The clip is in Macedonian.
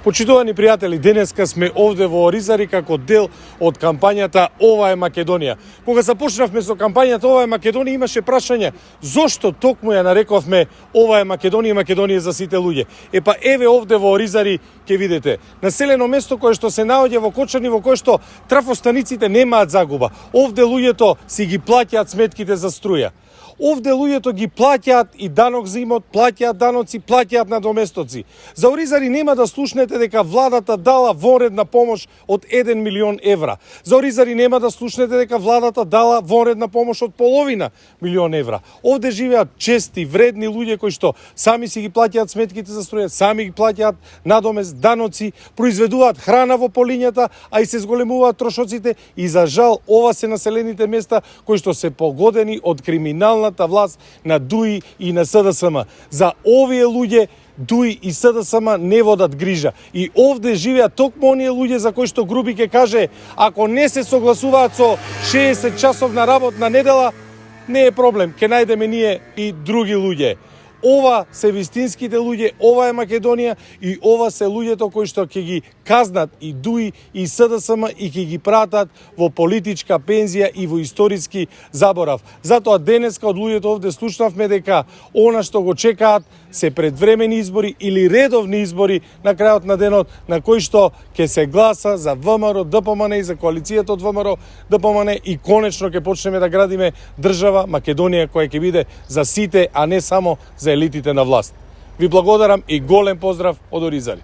Почитувани пријатели, денеска сме овде во Оризари како дел од кампањата Ова е Македонија. Кога започнавме со кампањата Ова е Македонија, имаше прашање зошто токму ја нарековме Ова е Македонија, Македонија за сите луѓе. Епа еве овде во Оризари ќе видите населено место кое што се наоѓа во Кочани, во кое што трафостаниците немаат загуба. Овде луѓето си ги плаќаат сметките за струја. Овде луѓето ги плаќаат и данок за имот, плаќаат даноци, плаќаат надоместоци. За Оризари нема да слушнете дека владата дала вонредна помош од 1 милион евра. За Оризари нема да слушнете дека владата дала вонредна помош од половина милион евра. Овде живеат чести, вредни луѓе кои што сами си ги плаќаат сметките за струја, сами ги плаќаат надомест, даноци, произведуваат храна во полињата, а и се зголемуваат трошоците и за жал ова се населените места кои што се погодени од криминална власт на ДУИ и на СДСМ. За овие луѓе ДУИ и СДСМ не водат грижа. И овде живеат токму оние луѓе за кои што Груби ќе каже, ако не се согласуваат со 60 часовна работна недела, не е проблем, ќе најдеме ние и други луѓе. Ова се вистинските луѓе, ова е Македонија и ова се луѓето кои што ќе ги казнат и ДУИ и СДСМ и ќе ги пратат во политичка пензија и во историски заборав. Затоа денеска од луѓето овде слушнавме дека она што го чекаат се предвремени избори или редовни избори на крајот на денот на кои што ќе се гласа за ВМРО, ДПМН и за коалицијата од ВМРО, ДПМН и конечно ќе почнеме да градиме држава Македонија која ќе биде за сите, а не само за елитите на власт. Ви благодарам и голем поздрав од Оризари.